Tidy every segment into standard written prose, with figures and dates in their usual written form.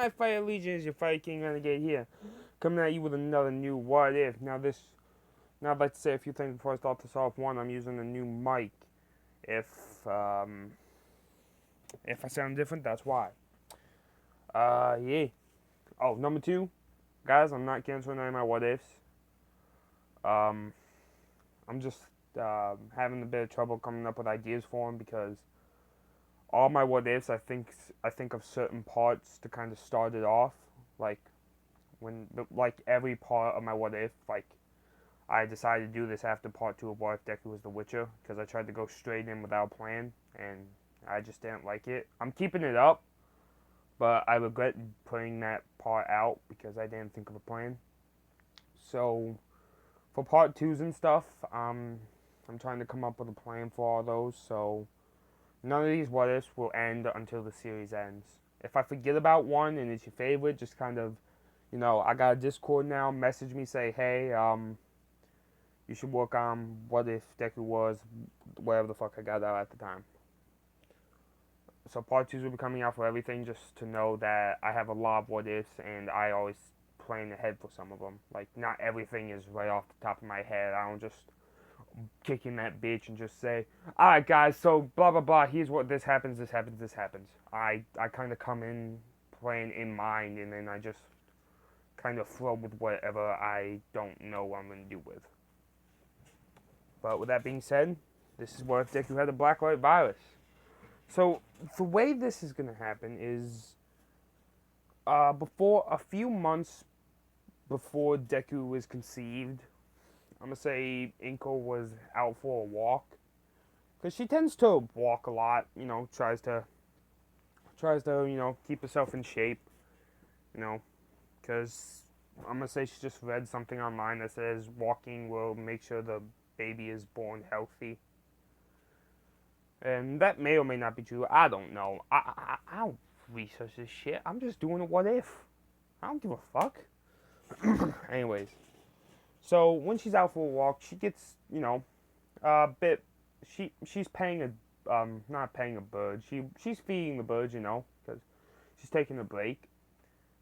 my Fire Legion is your Fire King Renegade here, coming at you with another new What If. Now I'd like to say a few things before I start this off. One, I'm using a new mic. If um, if I sound different, that's why. Yeah. Oh, number two, guys, I'm not canceling any of my What Ifs. Um, I'm just having a bit of trouble coming up with ideas for them because all my What Ifs, I think of certain parts to kind of start it off, like like every part of my What If, like I decided to do this after part two of What If Deku was the Witcher because I tried to go straight in without a plan and I just didn't like it. I'm keeping it up, but I regret putting that part out because I didn't think of a plan. So for part twos and stuff, I'm trying to come up with a plan for all those. So none of these What Ifs will end until the series ends. If I forget about one and it's your favorite, just kind of, I got a Discord now. Message me, say, hey, you should work on what if Deku was wherever the fuck I got out at the time. So part 2s will be coming out for everything, just to know that I have a lot of what ifs and I always plan ahead for some of them. Like, not everything is right off the top of my head. I don't just kick in that bitch and just say, alright guys, so blah blah blah, here's what this happens, this happens, this happens. I kind of come in plan in mind and then I just kind of flow with whatever I don't know what I'm going to do with. But with that being said, this is what if Deku had a Blacklight virus. So the way this is going to happen is before a few months before Deku was conceived, I'm going to say Inko was out for a walk. Because she tends to walk a lot, tries to, keep herself in shape, because I'm going to say she just read something online that says walking will make sure the baby is born healthy. And that may or may not be true. I don't know. I don't research this shit. I'm just doing a what if. I don't give a fuck. Anyways. So when she's out for a walk, she gets, a bit. She's paying not paying a bird. She's feeding the birds, because she's taking a break.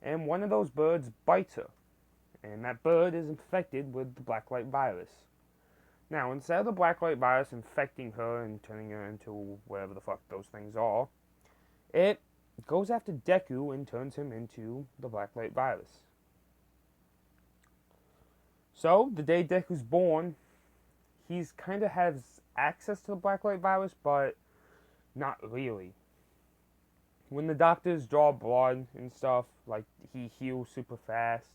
And one of those birds bites her. And that bird is infected with the Blacklight virus. Now, instead of the Blacklight virus infecting her and turning her into whatever the fuck those things are, it goes after Deku and turns him into the Blacklight virus. So, the day Deku's born, he's kind of has access to the Blacklight virus, but not really. When the doctors draw blood and stuff, like, he heals super fast.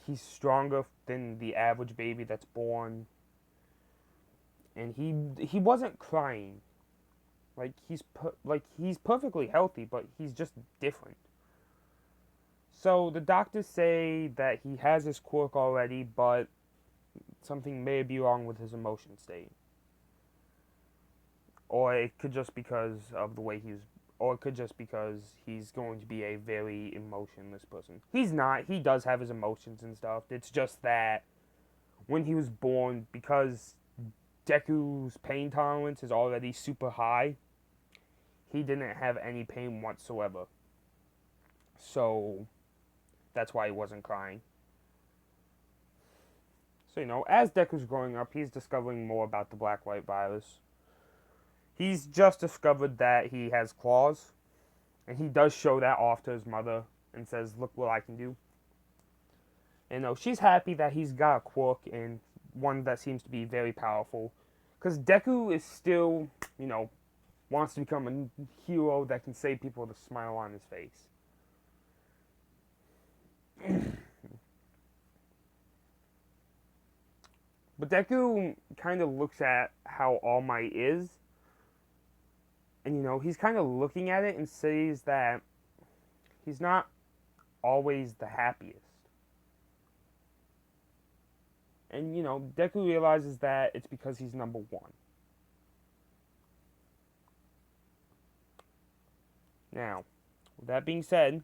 He's stronger than the average baby that's born. And he wasn't crying. Like he's perfectly healthy, but he's just different. So the doctors say that he has his quirk already, but something may be wrong with his emotion state. Or it could just because of the way or it could just because he's going to be a very emotionless person. He's not. He does have his emotions and stuff. It's just that when he was born, because Deku's pain tolerance is already super high, he didn't have any pain whatsoever. So that's why he wasn't crying. So, as Deku's growing up, he's discovering more about the Blacklight virus. He's just discovered that he has claws, and he does show that off to his mother and says, look what I can do. And she's happy that he's got a quirk and one that seems to be very powerful. Because Deku is still, wants to become a hero that can save people with a smile on his face. But Deku kind of looks at how All Might is. And, he's kind of looking at it and says that he's not always the happiest. And, Deku realizes that it's because he's number one. Now, with that being said,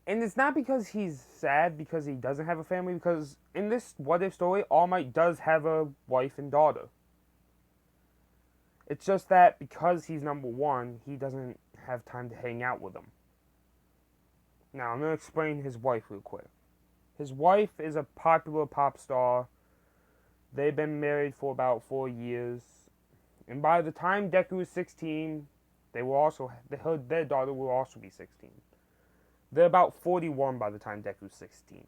And it's not because he's sad because he doesn't have a family, because in this what if story, All Might does have a wife and daughter. It's just that because he's number one, he doesn't have time to hang out with them. Now, I'm going to explain his wife real quick. His wife is a popular pop star. They've been married for about 4 years. And by the time Deku is 16, their daughter will also be 16. They're about 41 by the time Deku's 16.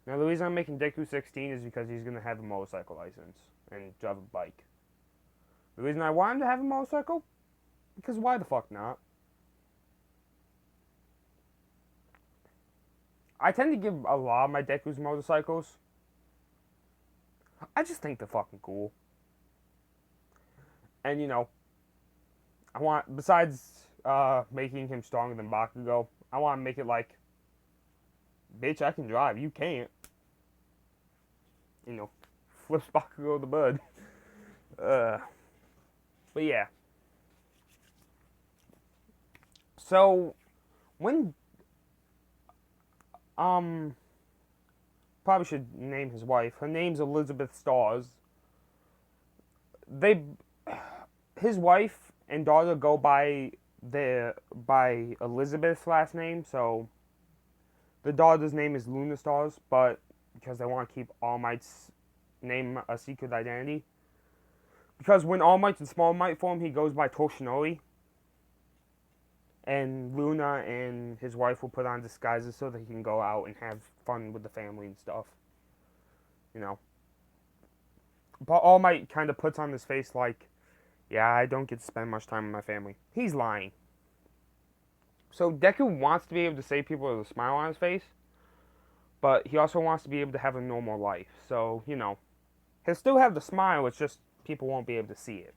Now, the reason I'm making Deku 16 is because he's going to have a motorcycle license and drive a bike. The reason I want him to have a motorcycle? Because why the fuck not? I tend to give a lot of my Deku's motorcycles. I just think they're fucking cool. And, you know, I want, besides making him stronger than Bakugo, I want to make it like, bitch, I can drive, you can't. You know, flips Bakugo the bird. But yeah. So, when, probably should name his wife. Her name's Elizabeth Stars. His wife and daughter go by Elizabeth's last name, so the daughter's name is Luna Stars, but because they want to keep All Might's name a secret identity. Because when All Might's in Small Might form, he goes by Toshinori. And Luna and his wife will put on disguises so that he can go out and have fun with the family and stuff. You know. But All Might kind of puts on this face like, yeah, I don't get to spend much time with my family. He's lying. So Deku wants to be able to save people with a smile on his face, but he also wants to be able to have a normal life. So, you know, he'll still have the smile, it's just people won't be able to see it.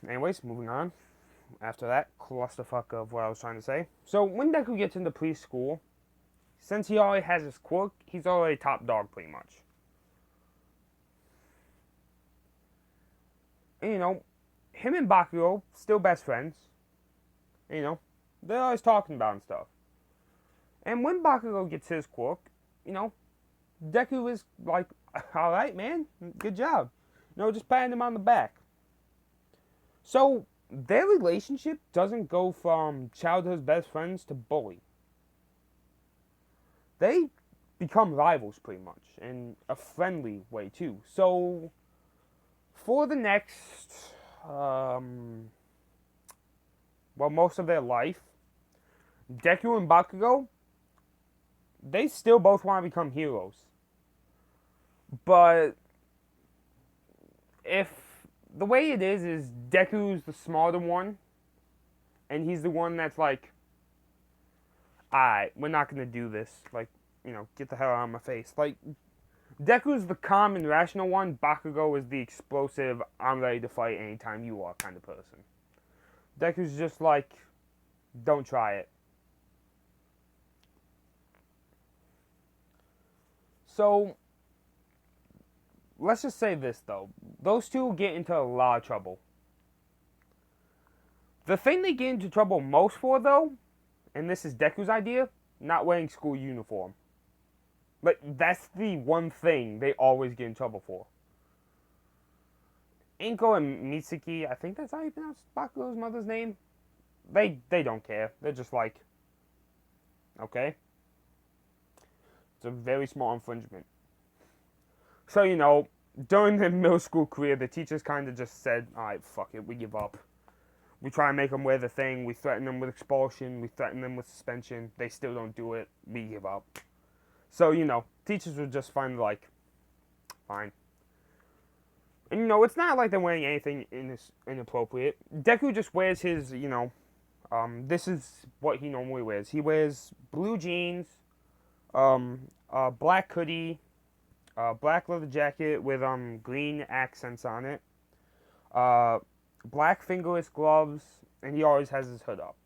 Anyways, moving on. After that clusterfuck of what I was trying to say. So, when Deku gets into preschool, since he already has his quirk, he's already top dog pretty much. And, you know, him and Bakugo, still best friends. And, you know, they're always talking about and stuff. And when Bakugo gets his quirk, you know, Deku is like, alright, man, good job. You know, just patting him on the back. So, their relationship doesn't go from childhood best friends to bully. They become rivals pretty much, in a friendly way too. So, for the next, most of their life, Deku and Bakugo, they still both want to become heroes. But, the way it is Deku's the smarter one, and he's the one that's like, alright, we're not gonna do this. Like, you know, get the hell out of my face. Like, Deku's the calm and rational one, Bakugo is the explosive, I'm ready to fight anytime you are kind of person. Deku's just like, don't try it. So, let's just say this, though. Those two get into a lot of trouble. The thing they get into trouble most for, though, and this is Deku's idea, not wearing school uniform. Like, that's the one thing they always get in trouble for. Inko and Mitsuki, I think that's how you pronounce Bakugo's mother's name. They don't care. They're just like, okay. It's a very small infringement. So, you know, during their middle school career, the teachers kind of just said, alright, fuck it, we give up. We try and make them wear the thing, we threaten them with expulsion, we threaten them with suspension, they still don't do it, we give up. So, you know, teachers were just finally like, fine. And, you know, it's not like they're wearing anything inappropriate. Deku just wears his, you know, this is what he normally wears. He wears blue jeans, black hoodie, black leather jacket with green accents on it, black fingerless gloves, and he always has his hood up.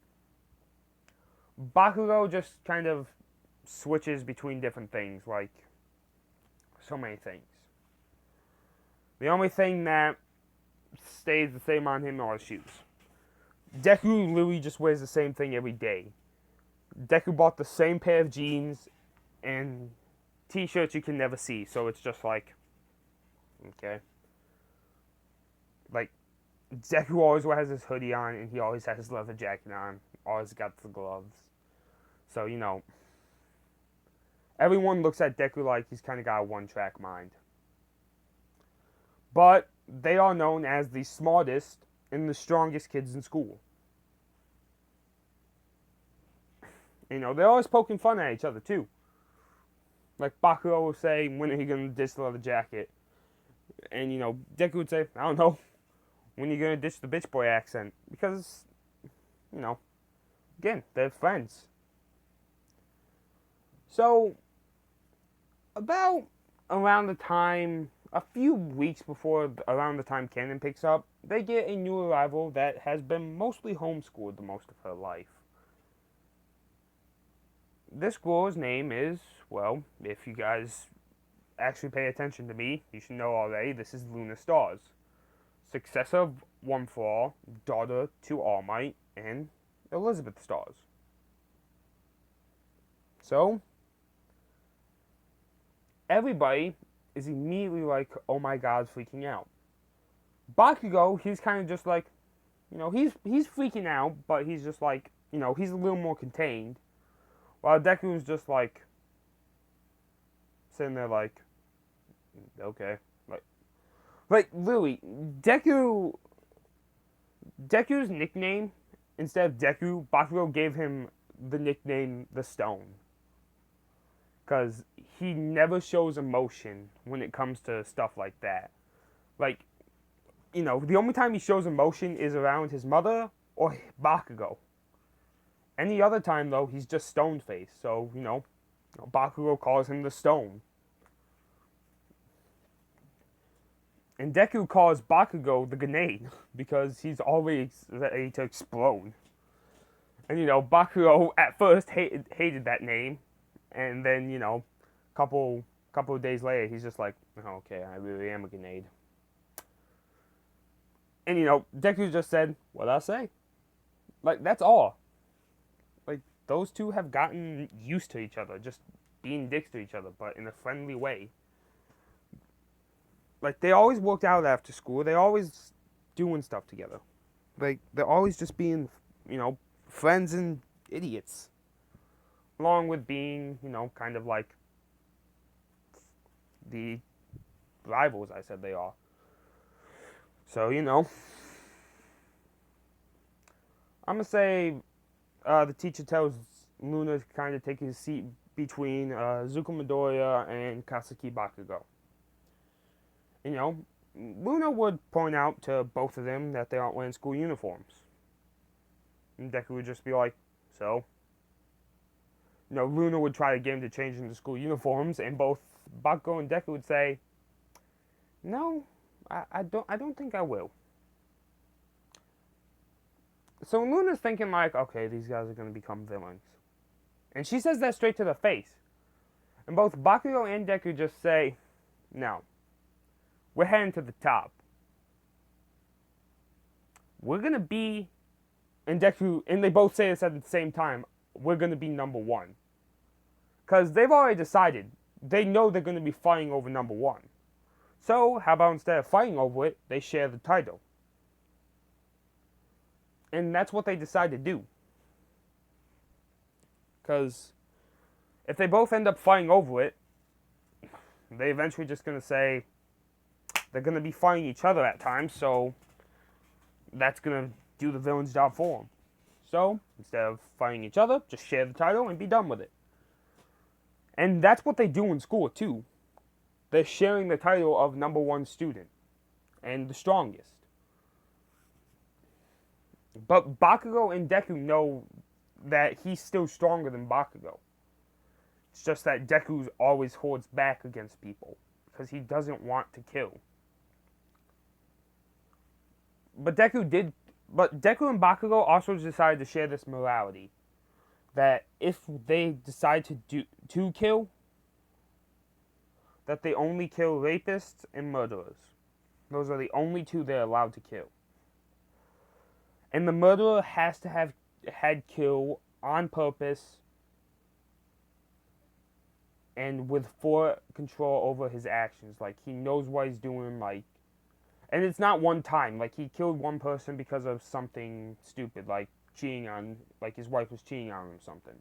Bakugo just kind of switches between different things, like so many things. The only thing that stays the same on him are his shoes. Deku literally just wears the same thing every day. Deku bought the same pair of jeans and t-shirts you can never see, so it's just like, okay. Like, Deku always has his hoodie on, and he always has his leather jacket on, always got the gloves. So, everyone looks at Deku like he's kind of got a one-track mind. But they are known as the smartest and the strongest kids in school. They're always poking fun at each other, too. Like, Bakugo will say, when are you going to ditch the leather jacket? And, Deku would say, I don't know, when are you going to ditch the bitch boy accent? Because, again, they're friends. So, about around the time, a few weeks before around the time Canon picks up, they get a new arrival that has been mostly homeschooled the most of her life. This girl's name is, well, if you guys actually pay attention to me, you should know already, this is Luna Stars. Successor of One for All, daughter to All Might, and Elizabeth Stars. So, everybody is immediately like, oh my god, freaking out. Bakugo, he's kind of just like, he's freaking out, but he's just like, he's a little more contained. While Deku's just like, sitting there like, okay. Like literally, Deku's nickname, instead of Deku, Bakugo gave him the nickname The Stone. Because he never shows emotion when it comes to stuff like that. Like, the only time he shows emotion is around his mother or Bakugo. Any other time, though, he's just stone-faced. So, Bakugo calls him the Stone. And Deku calls Bakugo the Grenade because he's always ready to explode. And, Bakugo at first hated that name. And then, couple of days later, he's just like, oh, okay, I really am a grenade. And, Deku just said, what'd I say? Like, that's all. Like, those two have gotten used to each other, just being dicks to each other, but in a friendly way. Like, they always worked out after school. They're always doing stuff together. Like, they're always just being, friends and idiots. Along with being, kind of like the rivals I said they are. So, I'm going to say the teacher tells Luna to kind of take his seat between Zuko Midoriya and Kaseki Bakugo. Luna would point out to both of them that they aren't wearing school uniforms. And Deku would just be like, so? Luna would try to get him to change into school uniforms, and both Bakugo and Deku would say, no, I don't think I will. So Luna's thinking like, okay, these guys are going to become villains. And she says that straight to the face. And both Bakugo and Deku just say, no, we're heading to the top. We're going to be, and they both say this at the same time, we're going to be number one. Because they've already decided, they know they're going to be fighting over number one. So, how about instead of fighting over it, they share the title. And that's what they decide to do. Because if they both end up fighting over it, they eventually just going to say, they're going to be fighting each other at times, so that's going to do the villain's job for them. So, instead of fighting each other, just share the title and be done with it. And that's what they do in school, too. They're sharing the title of number one student. And the strongest. But Bakugo and Deku know that he's still stronger than Bakugo. It's just that Deku always holds back against people. Because he doesn't want to kill. But Deku and Bakugo also decided to share this morality. That if they decide to kill, that they only kill rapists and murderers. Those are the only two they're allowed to kill. And the murderer has to have had kill on purpose and with full control over his actions. Like, he knows what he's doing, like, and it's not one time. Like, he killed one person because of something stupid, like cheating on, like his wife was cheating on him or something.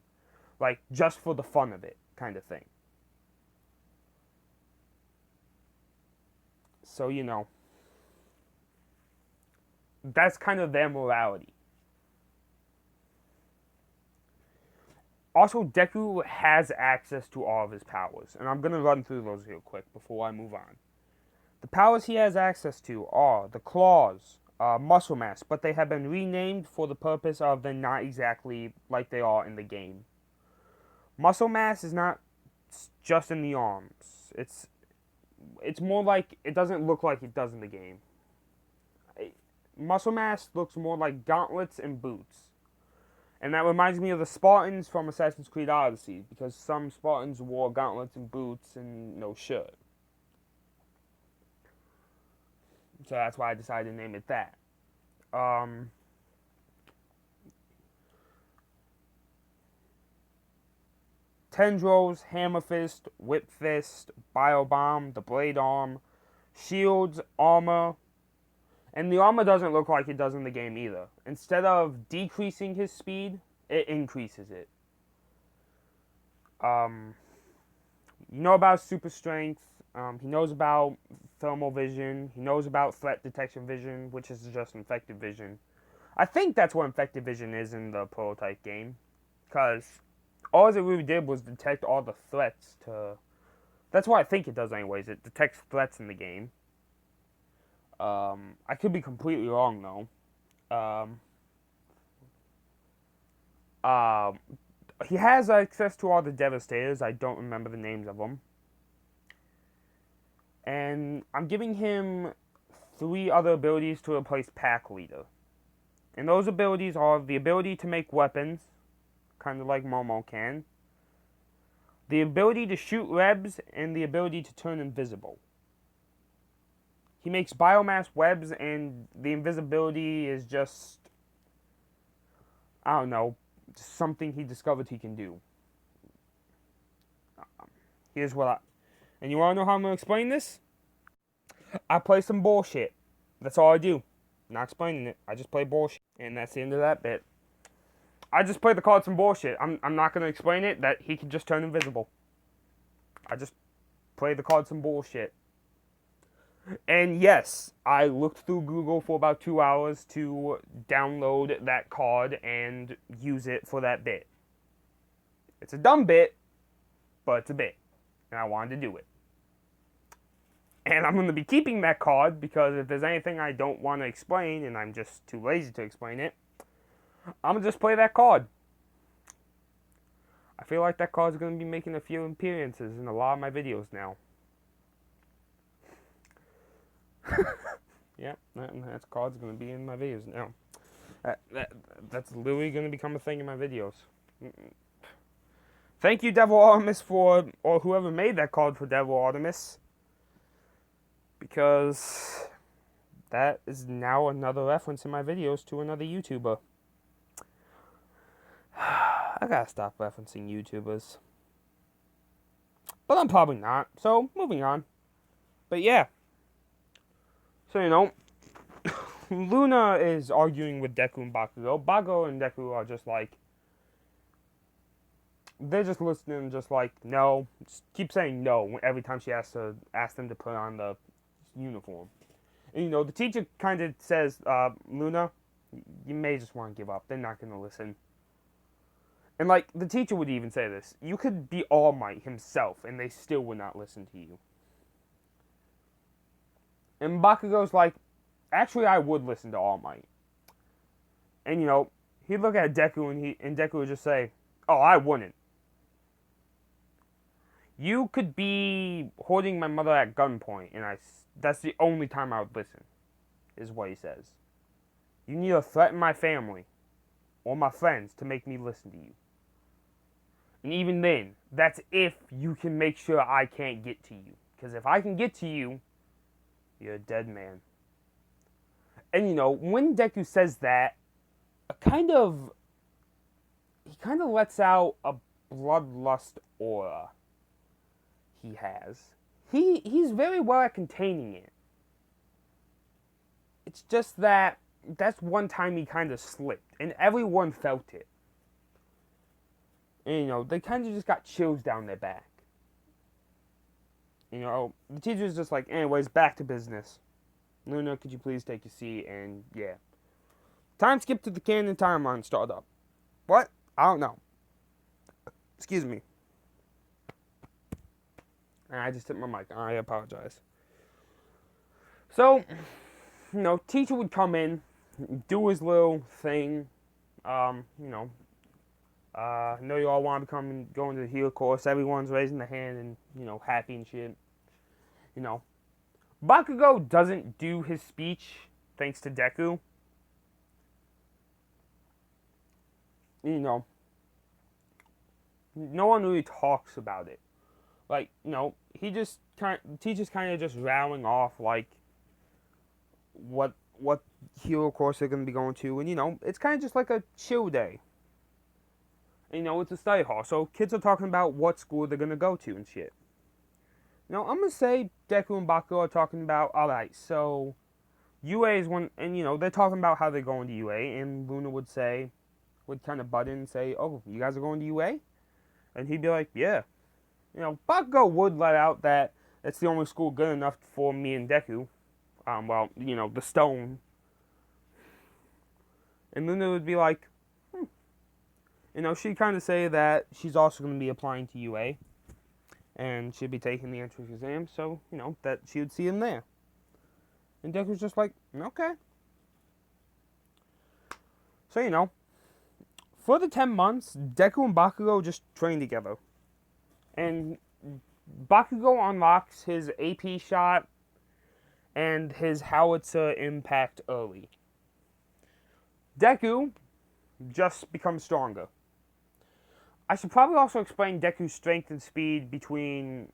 Like, just for the fun of it, kind of thing. So, you know, that's kind of their morality. Also, Deku has access to all of his powers, and I'm going to run through those real quick before I move on. The powers he has access to are the claws, muscle mass, but they have been renamed for the purpose of they're not exactly like they are in the game. Muscle mass is not just in the arms. It's more like, it doesn't look like it does in the game. Muscle mass looks more like gauntlets and boots. And that reminds me of the Spartans from Assassin's Creed Odyssey, because some Spartans wore gauntlets and boots and no shirt. So that's why I decided to name it that. Tendrils, Hammer Fist, Whip Fist, Bio Bomb, the Blade Arm, Shields, Armor. And the armor doesn't look like it does in the game either. Instead of decreasing his speed, it increases it. You know about super strength. He knows about thermal vision. He knows about threat detection vision, which is just infected vision. I think that's what infected vision is in the prototype game. Because all it really did was detect all the threats to... That's what I think it does anyways. It detects threats in the game. I could be completely wrong, though. He has access to all the Devastators. I don't remember the names of them. And I'm giving him 3 other abilities to replace Pack Leader. And those abilities are the ability to make weapons, kind of like Momo can, the ability to shoot webs, and the ability to turn invisible. He makes biomass webs, and the invisibility is just, I don't know, something he discovered he can do. Here's what I... And you want to know how I'm going to explain this? I play some bullshit. That's all I do. Not explaining it. I just play bullshit. And that's the end of that bit. I just play the card some bullshit. I'm not going to explain it, that he can just turn invisible. I just play the card some bullshit. And yes, I looked through Google for about 2 hours to download that card and use it for that bit. It's a dumb bit, but it's a bit. And I wanted to do it. And I'm going to be keeping that card because if there's anything I don't want to explain and I'm just too lazy to explain it, I'm going to just play that card. I feel like that card's going to be making a few appearances in a lot of my videos now. Yeah, that card's going to be in my videos now. That's literally going to become a thing in my videos. Thank you, Devil Artemis, or whoever made that card for Devil Artemis. Because that is now another reference in my videos to another YouTuber. I gotta stop referencing YouTubers. But I'm probably not, so moving on. But yeah. So, you know, Luna is arguing with Deku and Bakugo. Bakugo and Deku are just like, they're just listening, just like, no. Just keep saying no every time she asks them to put on the uniform. And, you know, the teacher kind of says, Luna, you may just want to give up. They're not going to listen. And, like, the teacher would even say this. You could be All Might himself, and they still would not listen to you. And Bakugo's like, actually, I would listen to All Might. And, you know, he'd look at Deku, and Deku would just say, oh, I wouldn't. You could be holding my mother at gunpoint, and that's the only time I would listen, is what he says. You need to threaten my family or my friends to make me listen to you. And even then, that's if you can make sure I can't get to you. Because if I can get to you, you're a dead man. And you know, when Deku says that, a kind of he kind of lets out a bloodlust aura he has. He's very well at containing it. It's just that that's one time he kind of slipped, and everyone felt it. And, they kind of just got chills down their back. The teacher's just like, anyways, back to business. Luna, could you please take your seat? And yeah, time skip to the canon timeline start up. What? I don't know. Excuse me. I just hit my mic. I apologize. So, teacher would come in, do his little thing. I know you all want to become and go into the heal course. Everyone's raising their hand and, happy and shit. Bakugo doesn't do his speech thanks to Deku. No one really talks about it. Like, teacher's kind of just rattling off, like, what hero course they're going to be going to. And, it's kind of just like a chill day. And, it's a study hall. So kids are talking about what school they're going to go to and shit. I'm going to say Deku and Bakugo are talking about, alright, so UA is one, and, they're talking about how they're going to UA. And Luna would kind of butt in and say, oh, you guys are going to UA? And he'd be like, yeah. Bakugo would let out that it's the only school good enough for me and Deku. The stone. And Luna would be like, she'd kind of say that she's also going to be applying to UA. And she'd be taking the entrance exam, so, that she would see him there. And Deku's just like, okay. So, for the 10 months, Deku and Bakugo just train together. And Bakugo unlocks his AP shot and his howitzer impact early. Deku just becomes stronger. I should probably also explain Deku's strength and speed between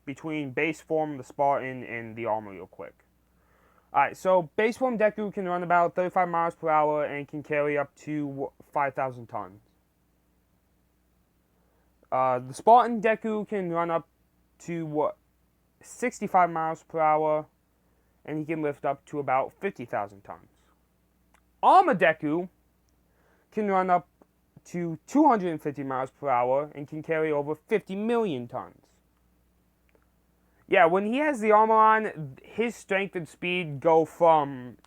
base form, the Spartan, and the armor real quick. Alright, so base form Deku can run about 35 miles per hour and can carry up to 5,000 tons. The Spartan Deku can run up to 65 miles per hour and he can lift up to about 50,000 tons. Armor Deku can run up to 250 miles per hour and can carry over 50 million tons. Yeah, when he has the armor on, his strength and speed go from,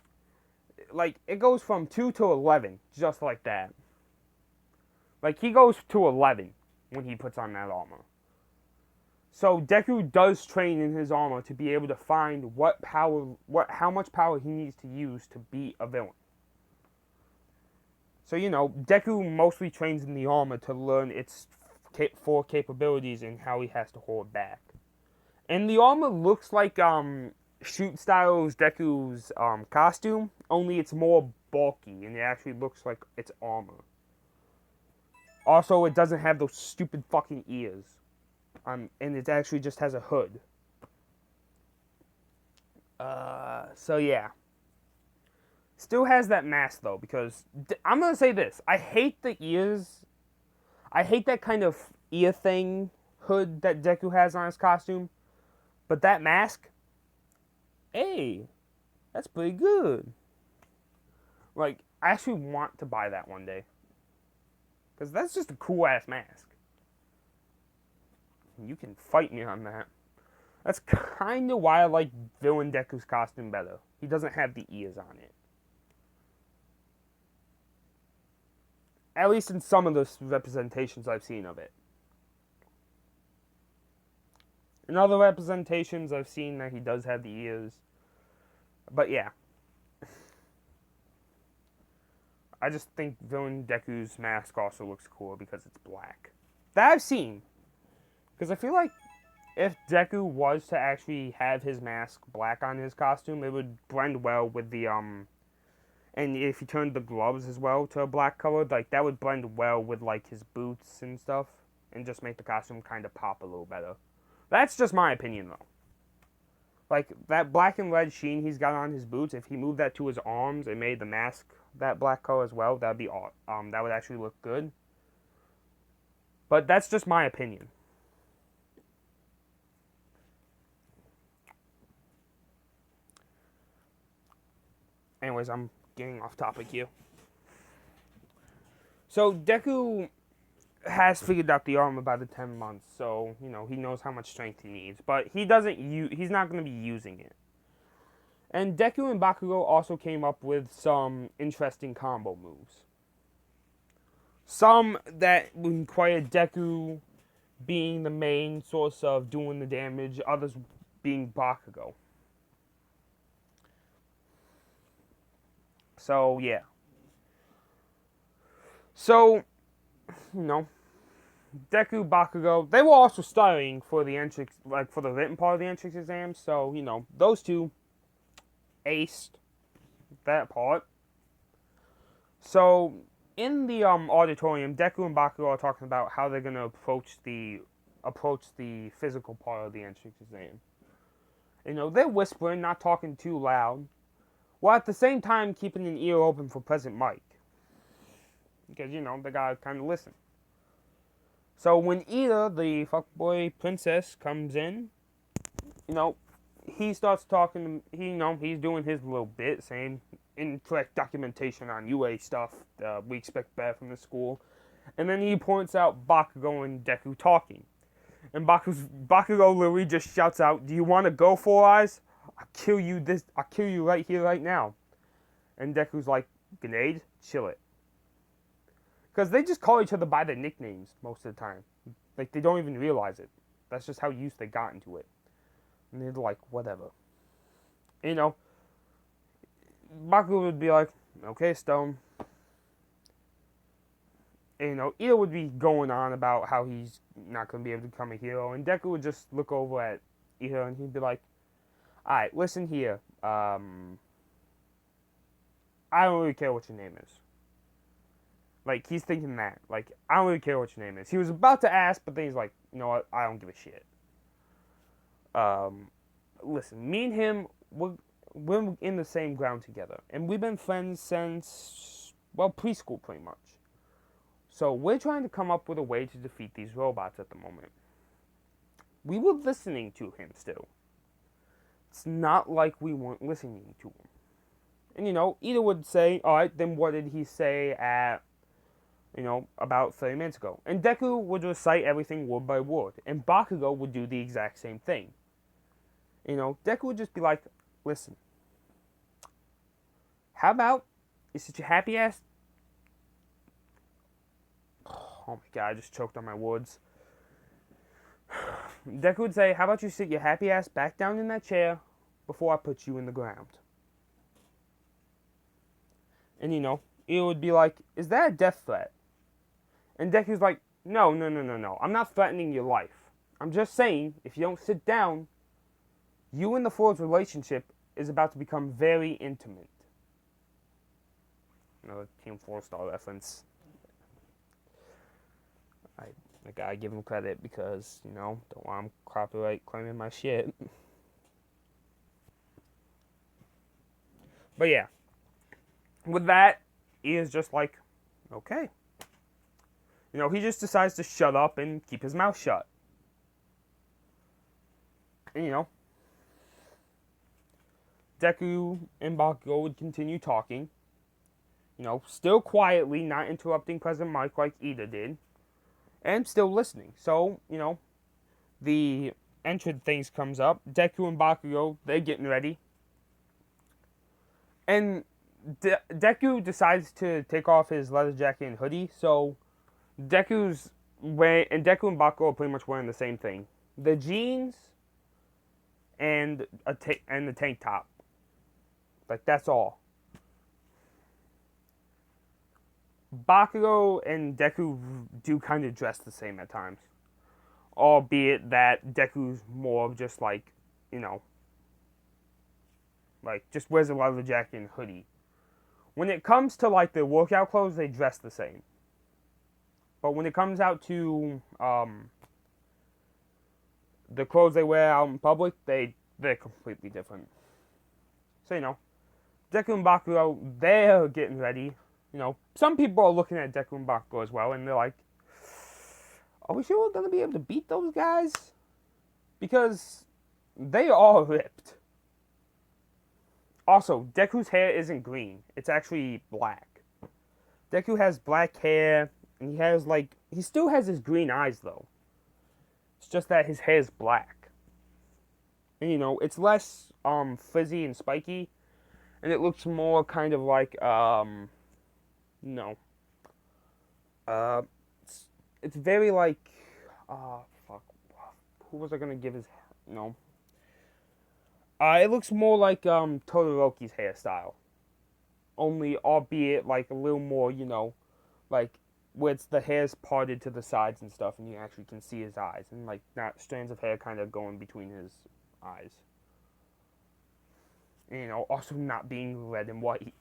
it goes from 2 to 11, just like that. He goes to 11 when he puts on that armor. So Deku does train in his armor to be able to find how much power he needs to use to beat a villain. So, Deku mostly trains in the armor to learn its 4 capabilities and how he has to hold back. And the armor looks like Shoot Styles Deku's costume, only it's more bulky and it actually looks like it's armor. Also, it doesn't have those stupid fucking ears. And it actually just has a hood. So yeah. Still has that mask, though, because I'm going to say this. I hate the ears. I hate that kind of ear thing, hood that Deku has on his costume. But that mask, hey, that's pretty good. I actually want to buy that one day. Because that's just a cool-ass mask. You can fight me on that. That's kind of why I like Villain Deku's costume better. He doesn't have the ears on it. At least in some of the representations I've seen of it. In other representations, I've seen that he does have the ears. But yeah. I just think Villain Deku's mask also looks cool because it's black. That I've seen. Because I feel like if Deku was to actually have his mask black on his costume, it would blend well with the, and if he turned the gloves as well to a black color, that would blend well with, his boots and stuff, and just make the costume kind of pop a little better. That's just my opinion, though. Like, that black and red sheen he's got on his boots, if he moved that to his arms and made the mask that black color as well, that would actually look good. But that's just my opinion. Anyways, I'm getting off topic here. So, Deku has figured out the armor by the 10 months, so, he knows how much strength he needs. But he's not going to be using it. And Deku and Bakugo also came up with some interesting combo moves. Some that require Deku being the main source of doing the damage, others being Bakugo. So, yeah. So, Deku, Bakugo, they were also studying for the entrance, like for the written part of the entrance exam. So, those two aced that part. So, in the auditorium, Deku and Bakugo are talking about how they're gonna approach the physical part of the entrance exam. They're whispering, not talking too loud, while at the same time keeping an ear open for President Mike. Because, they gotta kind of listen. So when Ida, the fuckboy princess, comes in, he starts talking, he's doing his little bit, saying incorrect documentation on UA stuff, we expect bad from the school. And then he points out Bakugo and Deku talking. And Bakugo literally just shouts out, "Do you want to go, Four Eyes? I'll kill you right here, right now." And Deku's like, "Grenade, chill it." Because they just call each other by their nicknames most of the time. Like, they don't even realize it. That's just how used they got into it. And they're like, whatever. Bakugo would be like, "Okay, Stone." And, Ida would be going on about how he's not going to be able to become a hero. And Deku would just look over at Ida and he'd be like, "Alright, listen here. I don't really care what your name is." Like, he's thinking that. Like, I don't really care what your name is. He was about to ask, but then he's like, "You know what? I don't give a shit." Listen, me and him, we're in the same ground together. And we've been friends since, well, preschool, pretty much. So we're trying to come up with a way to defeat these robots at the moment. We were listening to him still. It's not like we weren't listening to him. And, Ida would say, "Alright, then what did he say at, about 30 minutes ago?" And Deku would recite everything word by word. And Bakugo would do the exact same thing. Deku would just be like, "Listen, how about you sit your happy ass..." Oh my god, I just choked on my words. Deku would say, "How about you sit your happy ass back down in that chair before I put you in the ground?" And, it would be like, "Is that a death threat?" And Deku's like, No. I'm not threatening your life. I'm just saying, if you don't sit down, you and the Ford's relationship is about to become very intimate. Another Team 4-star reference. I gotta give him credit because, don't want him copyright claiming my shit. But yeah. With that, he is just like, okay. He just decides to shut up and keep his mouth shut. And, Deku and Bakugo would continue talking. Still quietly, not interrupting President Mike like Ida did. And still listening. So, the entrance things comes up. Deku and Bakugo, they're getting ready. And Deku decides to take off his leather jacket and hoodie. So, Deku and Bakugo are pretty much wearing the same thing. The jeans and the tank top. Like, that's all. Bakugo and Deku do kind of dress the same at times. Albeit that Deku's more of just like, like just wears a leather jacket and hoodie. When it comes to like the workout clothes, they dress the same. But when it comes out to the clothes they wear out in public, they they're completely different. So, Deku and Bakugo, they're getting ready. Some people are looking at Deku and Bakugo as well, and they're like, are we sure we're going to be able to beat those guys? Because they are ripped. Also, Deku's hair isn't green. It's actually black. Deku has black hair, and he still has his green eyes, though. It's just that his hair is black. And, it's less, frizzy and spiky, and it looks more kind of like, it's very like, fuck, who was I gonna give his, no. It looks more like, Todoroki's hairstyle. Only, albeit, like, a little more, like, where the hair's parted to the sides and stuff, and you actually can see his eyes, and, like, not strands of hair kind of going between his eyes. And, also not being red and white.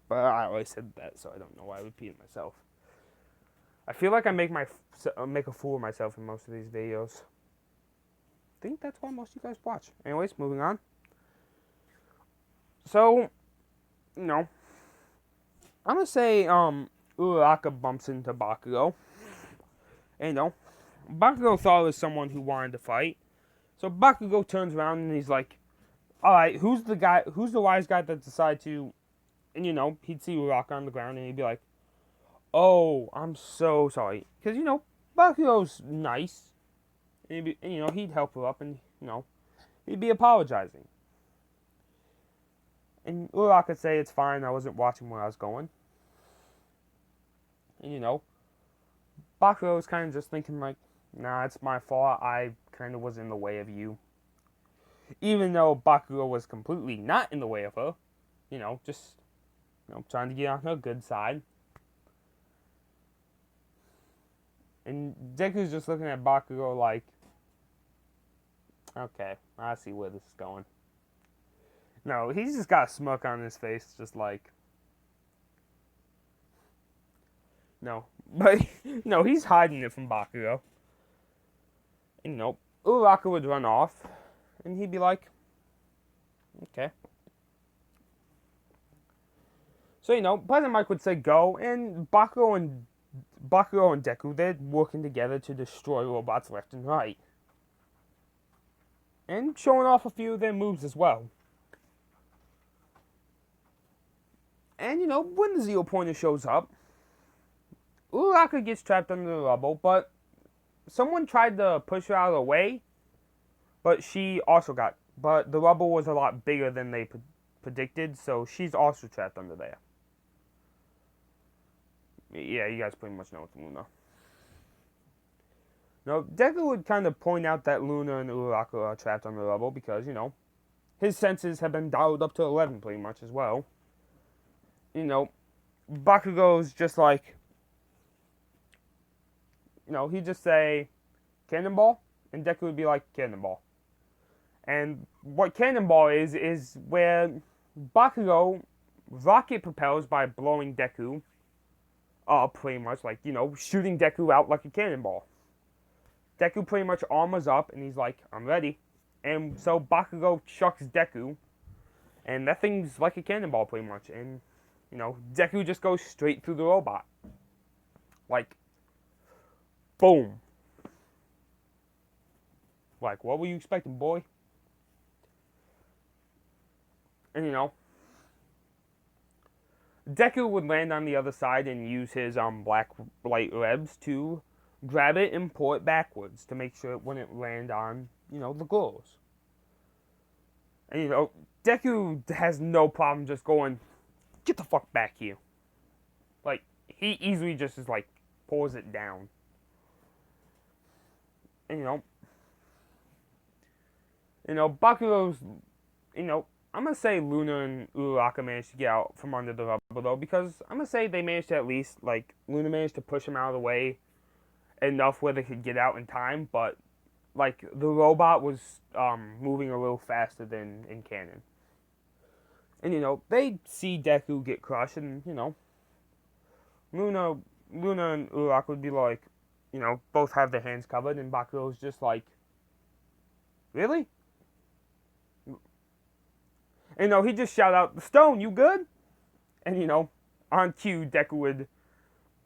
But I always said that, so I don't know why I repeated myself. I feel like I make a fool of myself in most of these videos. I think that's why most of you guys watch. Anyways, moving on. So, I'm gonna say, Uraraka bumps into Bakugo. And, Bakugo thought it was someone who wanted to fight. So Bakugo turns around and he's like, alright, who's the wise guy that decided to, and he'd see Uraraka on the ground and he'd be like, oh, I'm so sorry. Because, Bakugo's nice. And, he'd help her up and, he'd be apologizing. And Uraraka would say, it's fine, I wasn't watching where I was going. And, Bakugo was kind of just thinking like, nah, it's my fault, I kind of was in the way of you. Even though Bakugo was completely not in the way of her. Just, trying to get on her good side. And Deku's just looking at Bakugo like, okay, I see where this is going. No, he's just got a smirk on his face, just like, no. But, he's hiding it from Bakugo. And, Uraraka would run off, and he'd be like, okay. So, President Mike would say go, and Bakugo and Deku, they're working together to destroy robots left and right. And showing off a few of their moves as well. And, when the Zero Pointer shows up, Uraraka gets trapped under the rubble, but someone tried to push her out of the way, but the rubble was a lot bigger than they predicted, so she's also trapped under there. Yeah, you guys pretty much know it's Luna. Now, Deku would kind of point out that Luna and Uraraka are trapped under the rubble because, his senses have been dialed up to 11 pretty much as well. Bakugo's just like, he'd just say, Cannonball, and Deku would be like, Cannonball. And what Cannonball is where Bakugo rocket propels by blowing Deku up, pretty much, like, shooting Deku out like a cannonball. Deku pretty much armors up, and he's like, I'm ready. And so Bakugo chucks Deku, and that thing's like a cannonball, pretty much. And, Deku just goes straight through the robot. Like, boom. Like, what were you expecting, boy? And, Deku would land on the other side and use his Blacklight webs to grab it and pull it backwards to make sure it wouldn't land on, the girls. And, Deku has no problem just going, get the fuck back here. Like, he easily just is like, pulls it down. And, Bakugo's, I'm going to say Luna and Uraraka managed to get out from under the rubble, though, because I'm going to say they managed to at least, like, Luna managed to push him out of the way enough where they could get out in time, but, like, the robot was moving a little faster than in canon. And, they see Deku get crushed, and, Luna and Uraraka would be like, both have their hands covered, and Bakugo's just like, really? And, he just shout out, "The stone, you good?" And, on cue, Deku would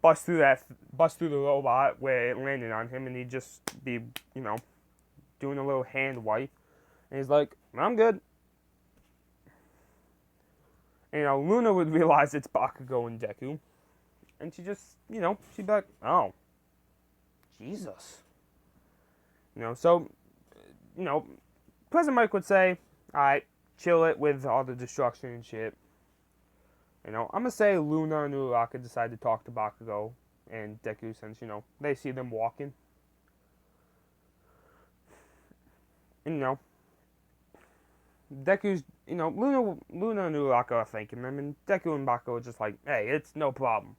bust through the robot where it landed on him, and he'd just be, doing a little hand wipe. And he's like, "I'm good." And, Luna would realize it's Bakugo and Deku. And she just, she'd be like, "Oh, Jesus." So, President Mike would say, "Alright, chill it with all the destruction and shit." I'm going to say Luna and Uraraka decide to talk to Bakugo and Deku since, they see them walking. And, Deku's, Luna and Uraraka are thanking them, and Deku and Bakugo are just like, "Hey, it's no problem.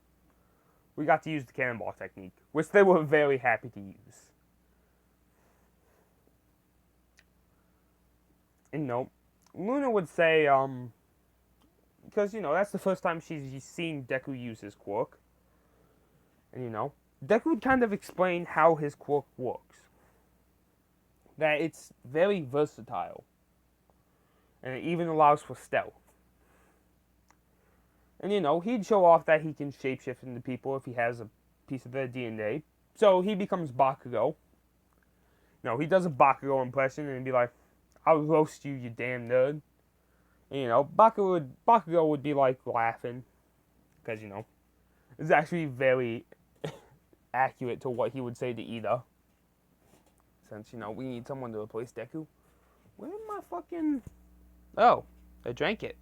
We got to use the cannonball technique," which they were very happy to use. And, Luna would say, because, that's the first time she's seen Deku use his quirk. And, Deku would kind of explain how his quirk works. That it's very versatile. And it even allows for stealth. And, he'd show off that he can shapeshift into people if he has a piece of their DNA. So he becomes Bakugo. He does a Bakugo impression and be like, "I'll roast you, you damn nerd." And, Bakugo would be like laughing. Because, it's actually very accurate to what he would say to Ida. Since, we need someone to replace Deku. Where am I fucking... Oh, I drank it.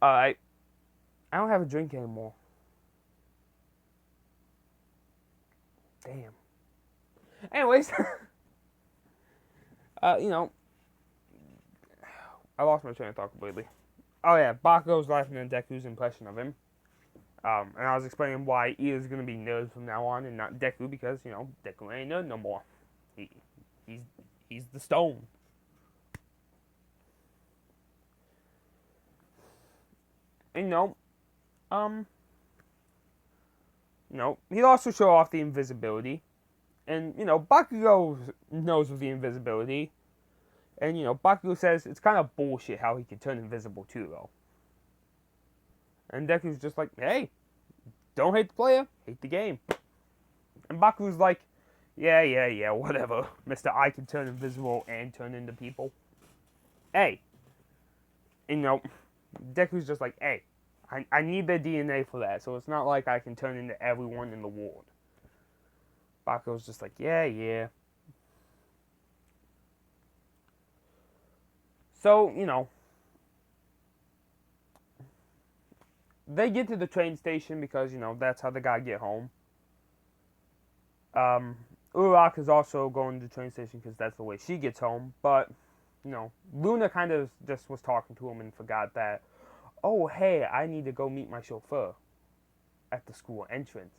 Alright. I don't have a drink anymore. Damn. Anyways. I lost my train of thought completely. Oh yeah, Bakugo's laughing at Deku's impression of him. And I was explaining why Ida's gonna be nerd from now on and not Deku because, Deku ain't nerd no more. He's the stone. And he'd also show off the invisibility. And, Bakugo knows of the invisibility. And, Bakugo says it's kind of bullshit how he can turn invisible too, though. And Deku's just like, "Hey, don't hate the player, hate the game." And Bakugo's like, yeah, whatever. Mister, I can turn invisible and turn into people. Hey. And, Deku's just like, "Hey, I need their DNA for that, so it's not like I can turn into everyone in the world." Bakugo's just like, yeah. So, they get to the train station because, that's how they gotta get home. Uraraka is also going to the train station because that's the way she gets home. But, Luna kind of just was talking to him and forgot that, "Oh, hey, I need to go meet my chauffeur at the school entrance."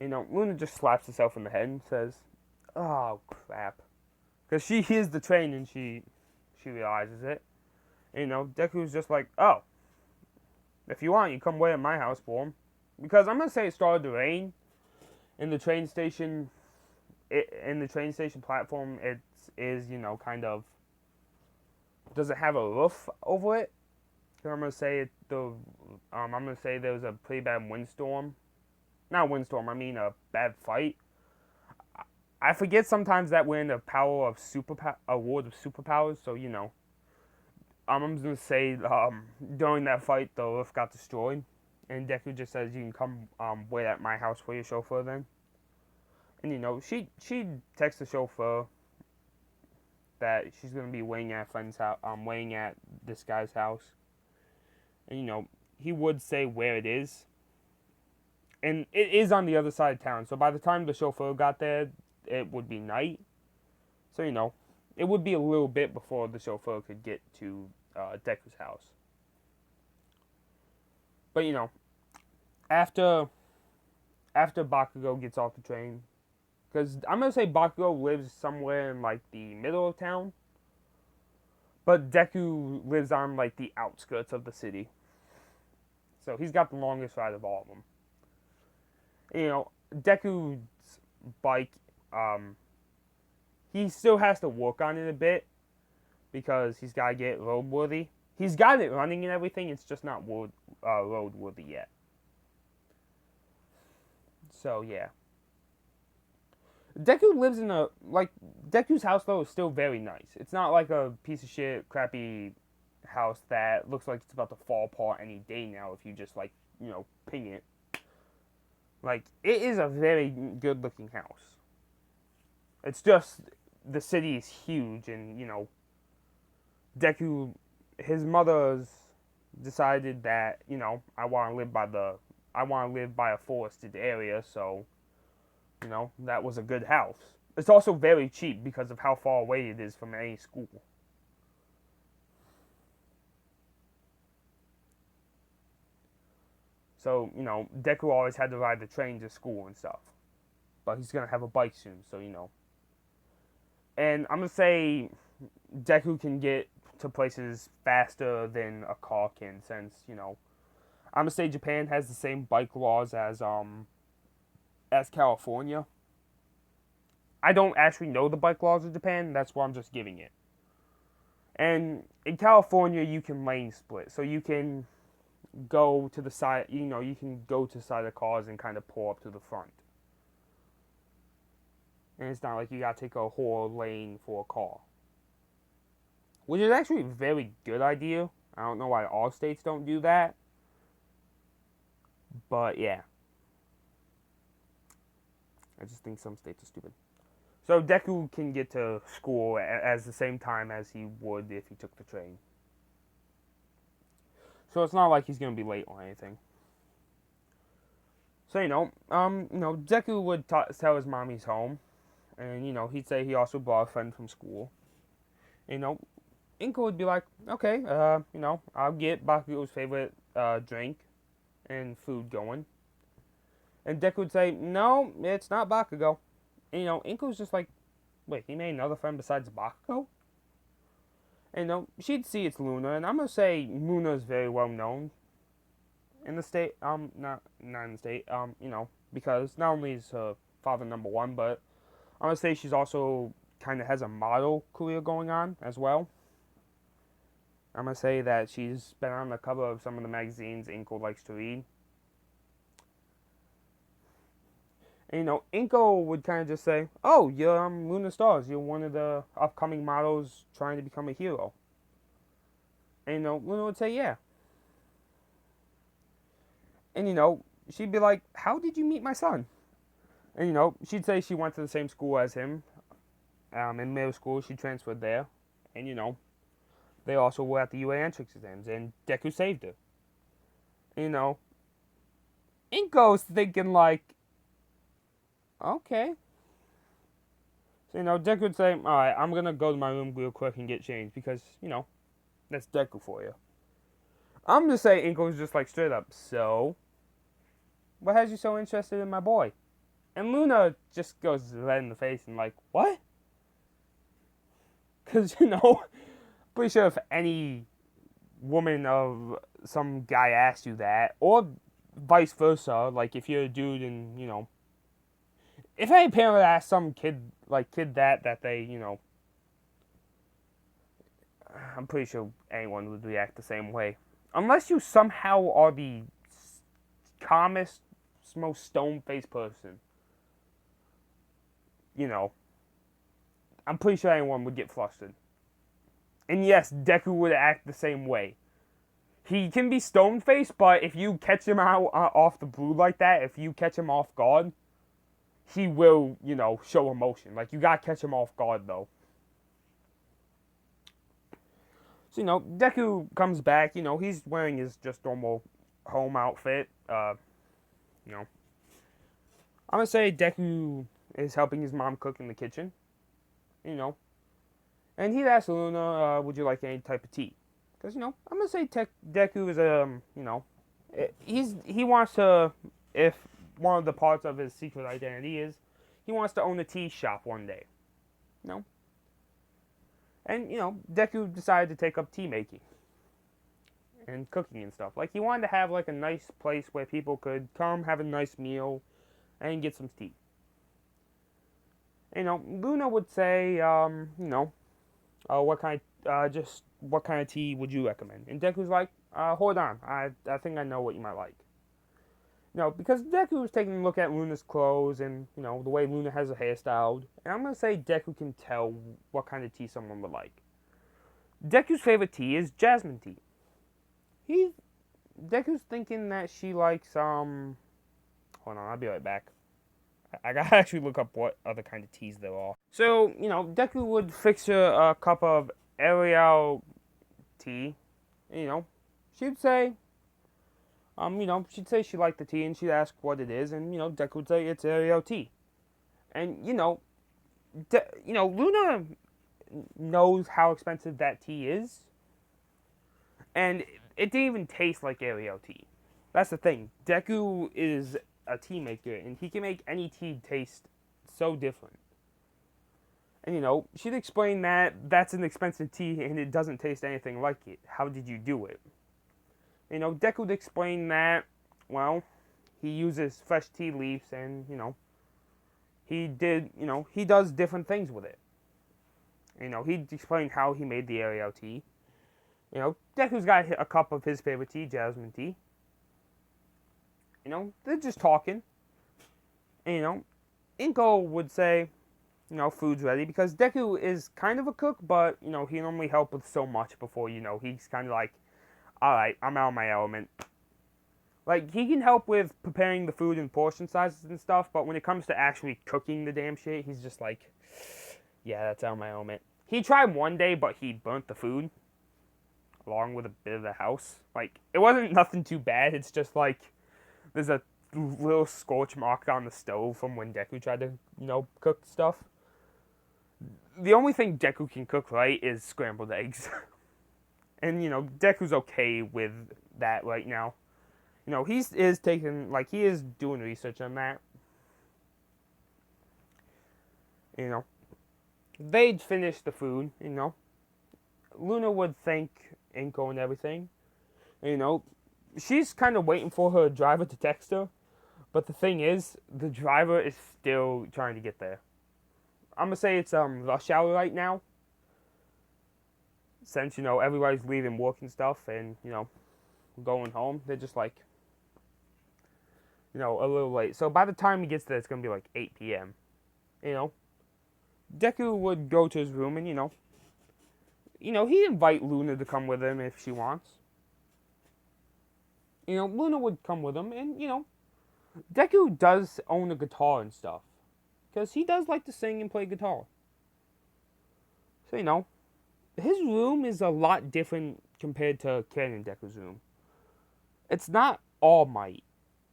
Luna just slaps herself in the head and says, "Oh, crap." Because she hears the train and she realizes it. And, Deku's just like, "Oh, if you want, you come wait at my house for him." Because I'm going to say it started to rain. In the train station, platform, it is, kind of, doesn't have a roof over it. So I'm going to say there was a pretty bad windstorm. Not a windstorm, I mean a bad fight. I forget sometimes that we're in the power of a world of superpowers, so, I'm going to say during that fight, the roof got destroyed. And Deku just says, "You can come wait at my house for your chauffeur then." And, she texts the chauffeur that she's going to be waiting at a friend's house, waiting at this guy's house. And, he would say where it is. And it is on the other side of town. So by the time the chauffeur got there, it would be night. So, it would be a little bit before the chauffeur could get to Deku's house. But, after Bakugo gets off the train, because I'm going to say Bakugo lives somewhere in, the middle of town. But Deku lives on, the outskirts of the city. So he's got the longest ride of all of them. Deku's bike, he still has to work on it a bit. because he's got to get roadworthy. He's got it running and everything, it's just not roadworthy yet. So, yeah. Deku lives in Deku's house, though, is still very nice. It's not like a piece of shit, crappy house that looks like it's about to fall apart any day now if you just, ping it. It is a very good-looking house. It's just, the city is huge, and, Deku, his mother's decided that, I want to live by a forested area, so... that was a good house. It's also very cheap because of how far away it is from any school. So, Deku always had to ride the train to school and stuff. But he's going to have a bike soon, so, And I'm going to say Deku can get to places faster than a car can, since, I'm going to say Japan has the same bike laws as California. I don't actually know the bike laws of Japan, that's why I'm just giving it. And in California, you can lane split, so you can go to the side, you can go to the side of cars and kind of pull up to the front. And it's not like you gotta take a whole lane for a car. Which is actually a very good idea. I don't know why all states don't do that. But yeah. I just think some states are stupid. So Deku can get to school at the same time as he would if he took the train. So it's not like he's gonna be late or anything. So Deku would tell his mom he's home, and he'd say he also brought a friend from school. Inko would be like, okay, I'll get Bakugo's favorite drink and food going. And Deku would say, no, it's not Bakugo. And, Inko's just like, wait, he made another friend besides Bakugo? And, she'd see it's Luna, and I'm going to say Luna is very well known in the state, not in the state, because not only is her father number one, but I'm going to say she's also kind of has a model career going on as well. I'm going to say that she's been on the cover of some of the magazines Inko likes to read. And, Inko would kind of just say, oh, you're Luna Stars. You're one of the upcoming models trying to become a hero. And, Luna would say, yeah. And, she'd be like, how did you meet my son? And, she'd say she went to the same school as him. In middle school, she transferred there. And, they also were at the UA entrance exams. And Deku saved her. And, Inko's thinking like, okay. So, Deku would say, alright, I'm going to go to my room real quick and get changed because, that's Deku for you. I'm going to say Inko's just like straight up, so, what has you so interested in my boy? And Luna just goes red in the face and like, what? Because, pretty sure if any woman of some guy asked you that, or vice versa, like if you're a dude and, if any parent asked some kid that they, I'm pretty sure anyone would react the same way. Unless you somehow are the calmest, most stone-faced person. I'm pretty sure anyone would get flustered. And yes, Deku would act the same way. He can be stone-faced, but if you catch him out off the blue like that, if you catch him off guard, he will, show emotion. Like, you gotta catch him off guard, though. So, Deku comes back, he's wearing his just normal home outfit. I'm gonna say Deku is helping his mom cook in the kitchen. And he'd ask Luna, would you like any type of tea? Because, I'm gonna say Deku is, he wants to, if one of the parts of his secret identity is, he wants to own a tea shop one day. And, Deku decided to take up tea making. And cooking and stuff. Like, he wanted to have, like, a nice place where people could come, have a nice meal, and get some tea. Luna would say, what kind just what kind of tea would you recommend? And Deku's like, hold on, I think I know what you might like. Because Deku was taking a look at Luna's clothes and, the way Luna has her hair styled. And I'm going to say Deku can tell what kind of tea someone would like. Deku's favorite tea is jasmine tea. Deku's thinking that she likes, hold on, I'll be right back. I gotta actually look up what other kind of teas there are. So, Deku would fix her a cup of Aorry tea. And, she'd say, she'd say she liked the tea and she'd ask what it is, and, Deku would say it's Aorry tea. And, Luna knows how expensive that tea is, and it didn't even taste like Aorry tea. That's the thing. Deku is a tea maker, and he can make any tea taste so different. And, she'd explain that that's an expensive tea and it doesn't taste anything like it. How did you do it? Deku would explain that, well, he uses fresh tea leaves and, he does different things with it. He'd explain how he made the Aorry tea. Deku's got a cup of his favorite tea, jasmine tea. They're just talking. And, Inko would say, food's ready, because Deku is kind of a cook, but, he normally help with so much before, he's kind of like, alright, I'm out of my element. Like, he can help with preparing the food and portion sizes and stuff, but when it comes to actually cooking the damn shit, he's just like, yeah, that's out of my element. He tried one day, but he burnt the food, along with a bit of the house. Like, it wasn't nothing too bad, it's just like, there's a little scorch mark on the stove from when Deku tried to, cook stuff. The only thing Deku can cook right is scrambled eggs. And, Deku's okay with that right now. He is doing research on that. They'd finish the food, Luna would thank Inko and everything. She's kind of waiting for her driver to text her. But the thing is, the driver is still trying to get there. I'm going to say it's rush hour right now. Since, everybody's leaving work and stuff and, going home. They're just like, a little late. So by the time he gets there, it's going to be like 8 p.m. Deku would go to his room and, he'd invite Luna to come with him if she wants. Luna would come with him and, Deku does own a guitar and stuff. Because he does like to sing and play guitar. So, his room is a lot different compared to Ken and Deku's room. It's not All Might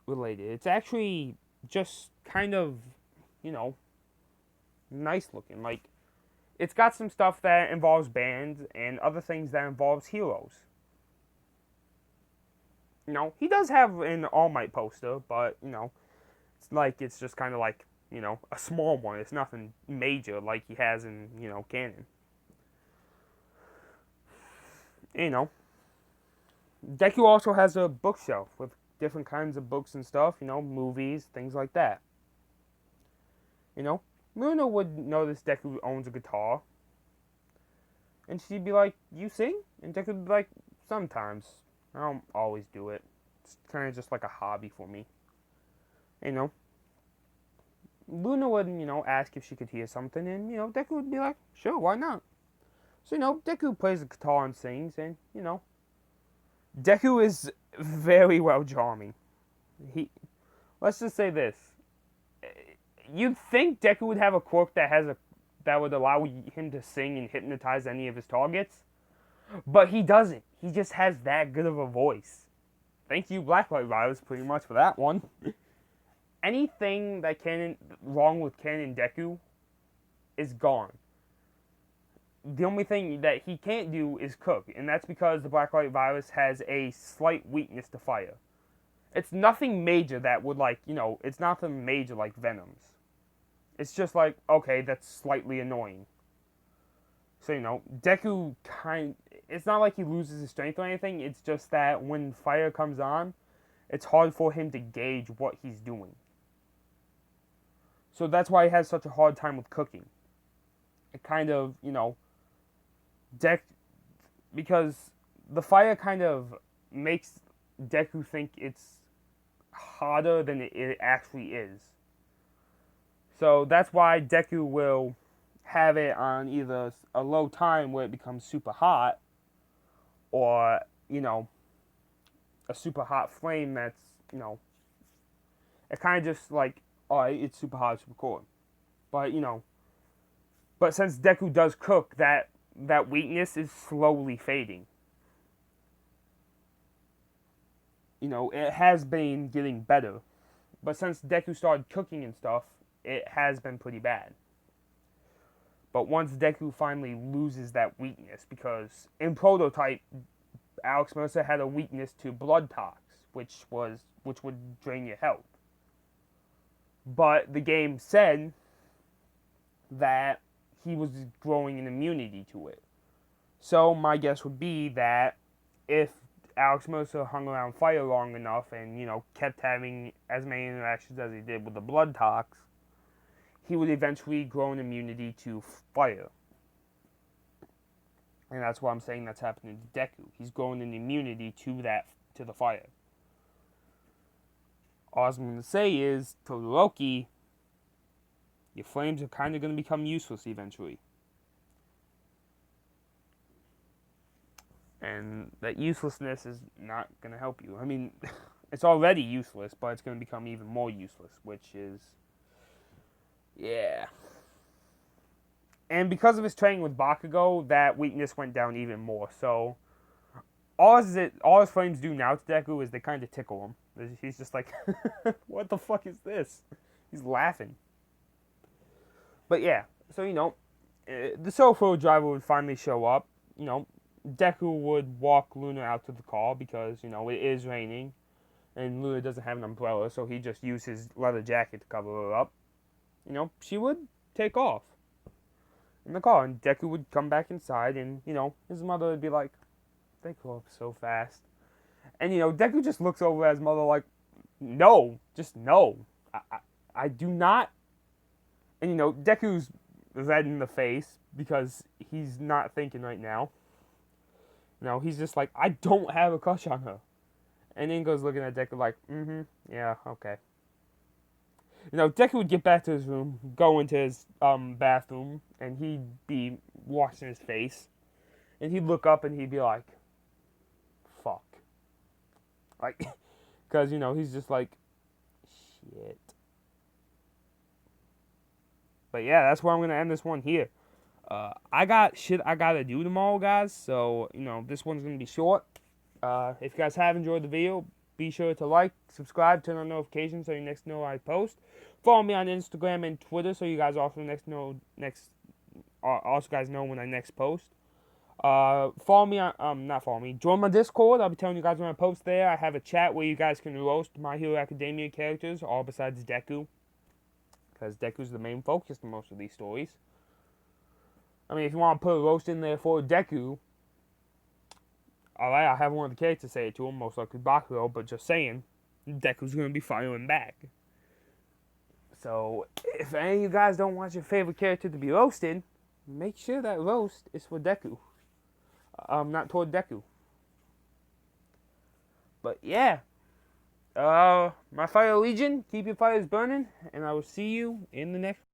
related. It's actually just kind of, nice looking. Like, it's got some stuff that involves bands and other things that involves heroes. He does have an All Might poster, but, it's just kind of like, a small one. It's nothing major like he has in, canon. Deku also has a bookshelf with different kinds of books and stuff, movies, things like that. Luna would notice Deku owns a guitar. And she'd be like, you sing? And Deku would be like, sometimes. I don't always do it. It's kind of just like a hobby for me. Luna would, ask if she could hear something, and, Deku would be like, sure, why not? So, Deku plays the guitar and sings, and, Deku is very well charming. Let's just say this. You'd think Deku would have a quirk that would allow him to sing and hypnotize any of his targets, but he doesn't. He just has that good of a voice. Thank you, Blacklight Virus, pretty much for that one. Anything that wrong with Ken and Deku is gone. The only thing that he can't do is cook, and that's because the Blacklight Virus has a slight weakness to fire. It's nothing major that would, it's nothing major like Venom's. It's just like, okay, that's slightly annoying. So, Deku it's not like he loses his strength or anything, it's just that when fire comes on, it's hard for him to gauge what he's doing. So that's why he has such a hard time with cooking. It kind of, because the fire kind of makes Deku think it's hotter than it actually is. So that's why Deku will have it on either a low time where it becomes super hot, or, a super hot flame that's, it's kind of just like, alright, it's super hot, super cold. But, but since Deku does cook, that weakness is slowly fading. It has been getting better. But since Deku started cooking and stuff, it has been pretty bad. But once Deku finally loses that weakness, because in Prototype, Alex Mercer had a weakness to blood tox, which would drain your health. But the game said that he was growing an immunity to it. So my guess would be that if Alex Mercer hung around fire long enough and, kept having as many interactions as he did with the blood tox, he would eventually grow an immunity to fire. And that's why I'm saying that's happening to Deku. He's growing an immunity to the fire. All I'm going to say is, Todoroki, your flames are kind of going to become useless eventually. And that uselessness is not going to help you. I mean, it's already useless, but it's going to become even more useless, which is, yeah. And because of his training with Bakugo, that weakness went down even more. So, all his flames do now to Deku is they kind of tickle him. He's just like, what the fuck is this? He's laughing. But yeah, so, the Soul Driver would finally show up. Deku would walk Luna out to the car because, it is raining. And Luna doesn't have an umbrella, so he just used his leather jacket to cover her up. She would take off in the car, and Deku would come back inside, and, his mother would be like, they grow up so fast. And, Deku just looks over at his mother like, no, just no. I do not. And, Deku's red in the face because he's not thinking right now. He's just like, I don't have a crush on her. And then goes looking at Deku like, yeah, okay. Deku would get back to his room, go into his bathroom, and he'd be washing his face. And he'd look up and he'd be like, fuck. Like, because, he's just like, shit. But yeah, that's where I'm going to end this one here. I got shit I got to do tomorrow, guys. So, this one's going to be short. If you guys have enjoyed the video, be sure to like, subscribe, turn on notifications so you next know I post. Follow me on Instagram and Twitter so you guys also know when I next post. Follow me on, not follow me, join my Discord. I'll be telling you guys when I post there. I have a chat where you guys can roast My Hero Academia characters, all besides Deku. Because Deku's the main focus in most of these stories. I mean, if you want to put a roast in there for Deku, alright, I'll have one of the characters say it to him, most likely Bakugo, but just saying, Deku's going to be firing back. So, if any of you guys don't want your favorite character to be roasted, make sure that roast is for Deku. Not toward Deku. But yeah. My Fire Legion, keep your fires burning, and I will see you in the next